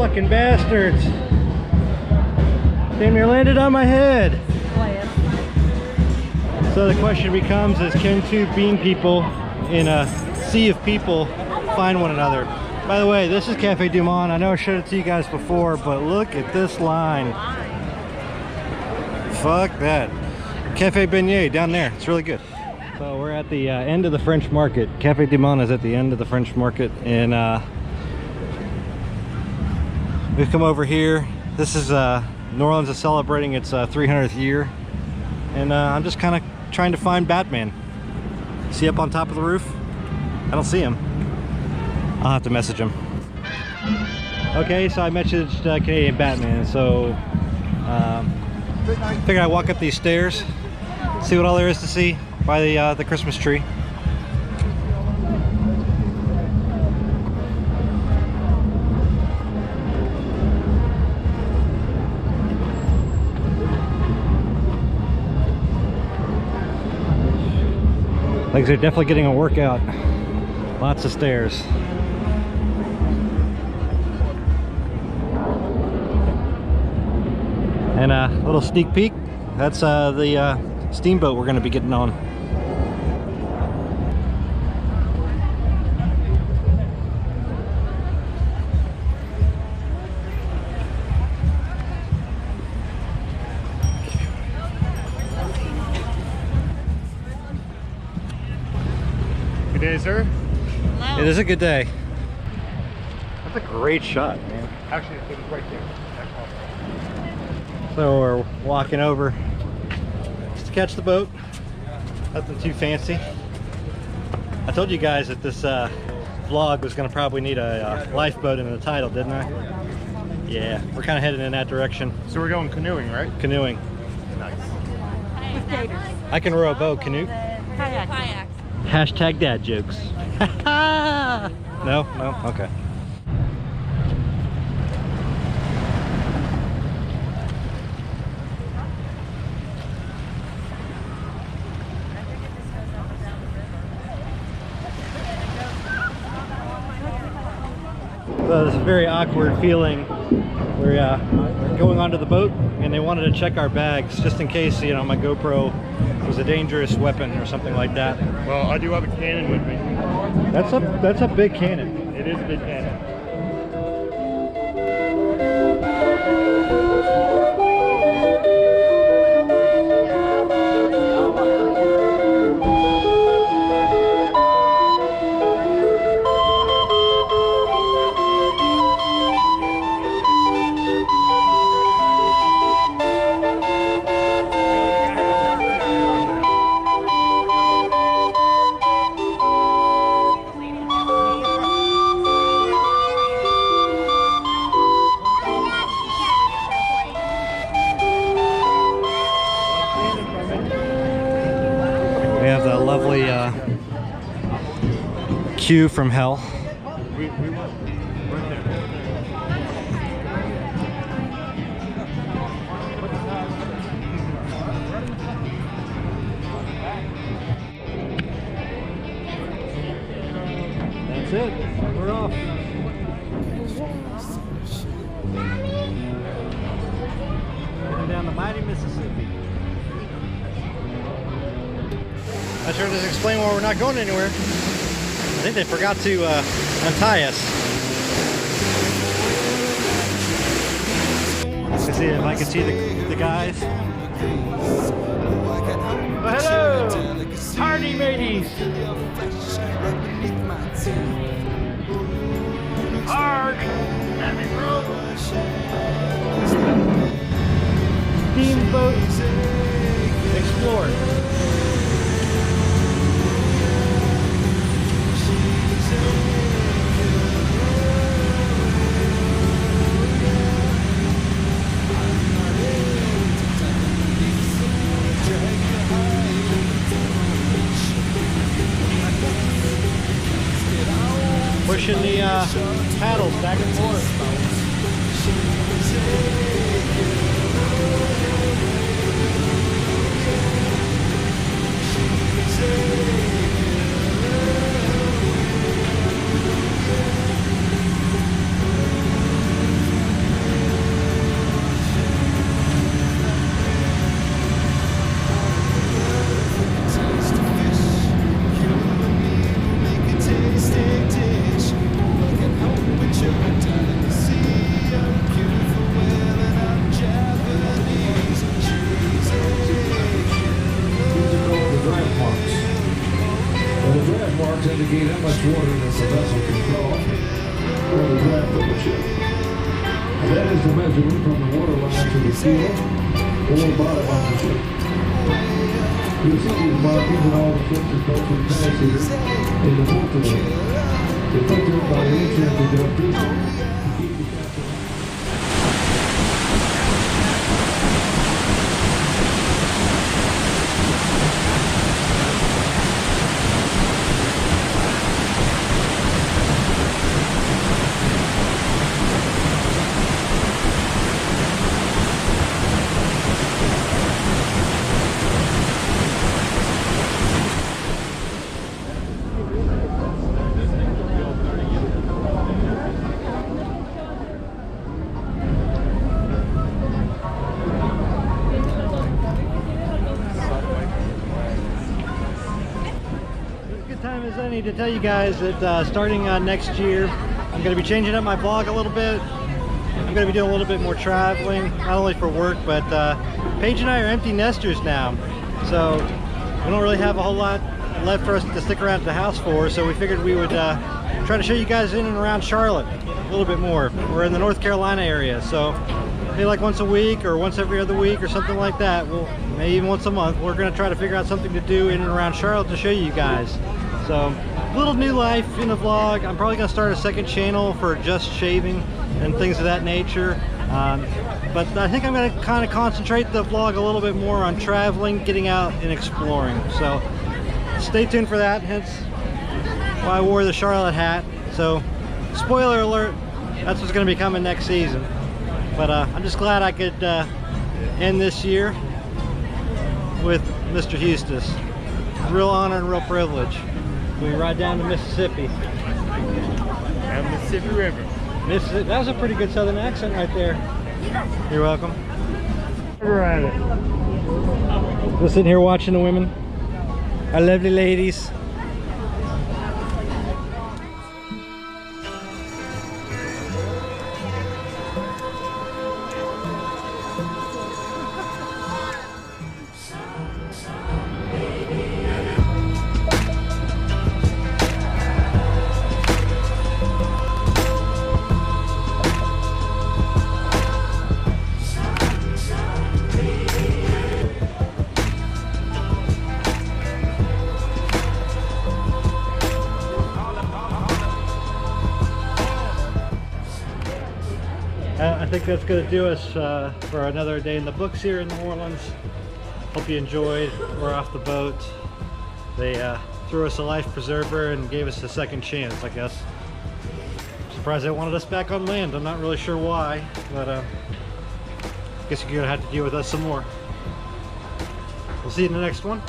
fucking bastards. Damn near landed on my head. So the question becomes, is can two bean people in a sea of people find one another? By the way, this is Cafe Du Monde. I know I showed it to you guys before, but look at this line. Fuck that. Cafe Beignet down there. It's really good. So we're at the end of the French Market. Cafe Du Monde is at the end of the French Market, and we've come over here. This is New Orleans is celebrating its 300th year, and I'm just kind of trying to find Batman. See up on top of the roof? I don't see him. I'll have to message him. Okay, so I messaged Canadian Batman, so figured I'd walk up these stairs, see what all there is to see by the Christmas tree. Like they're definitely getting a workout. Lots of stairs. And a little sneak peek. That's the steamboat we're going to be getting on. Good day, sir. Hello. It is a good day. That's a great shot, man. Actually, it's right there. So we're walking over just to catch the boat. Nothing too fancy. I told you guys that this vlog was going to probably need a lifeboat in the title, didn't I? Yeah, we're kind of heading in that direction. So we're going canoeing, right? Canoeing. Nice. I can row a boat. Canoe? Kayak. Hashtag dad jokes. No? No? Okay. So this is a very awkward feeling. We're going onto the boat, and they wanted to check our bags just in case, you know, my GoPro was a dangerous weapon or something like that. Well, I do have a cannon with me. That's a big cannon. It is a big cannon. We have the lovely queue from hell. We were right there. That's it. We're off. Going down the mighty Mississippi. I sure just explain why we're not going anywhere. I think they forgot to untie us. Let's see if I can see the guys. Oh, hello! Hardy mateys! Hard! Steamboat Explorer. Pushing the paddles back and forth. indicate how much water the vessel can draw or the draft of the ship. And that is the measurement from the water line to the keel or bottom of the ship. You'll see these markings in all the ships and boats we pass here in the portal. They're picked up by the insurance conductors to keep the captain. Time as any to tell you guys that starting next year, I'm going to be changing up my vlog a little bit. I'm going to be doing a little bit more traveling, not only for work, but Paige and I are empty nesters now, so we don't really have a whole lot left for us to stick around at the house for, so we figured we would try to show you guys in and around Charlotte a little bit more. We're in the North Carolina area, so maybe like once a week or once every other week or something like that. Well, maybe even once a month. We're going to try to figure out something to do in and around Charlotte to show you guys. So, little new life in the vlog. I'm probably going to start a second channel for just shaving and things of that nature. But I think I'm going to kind of concentrate the vlog a little bit more on traveling, getting out and exploring. So, stay tuned for that, hence why I wore the Charlotte hat. So, spoiler alert, that's what's going to be coming next season. But I'm just glad I could end this year with Mr. Eustace. Real honor and real privilege. We ride down to Mississippi. And Mississippi River. Mississippi. That was a pretty good southern accent right there. You're welcome. We're at it. Just sitting here watching the women. Our lovely ladies. I think that's going to do us for another day in the books here in New Orleans. Hope you enjoyed. We're off the boat. They threw us a life preserver and gave us a second chance, I guess. I'm surprised they wanted us back on land. I'm not really sure why, but I guess you're going to have to deal with us some more. We'll see you in the next one.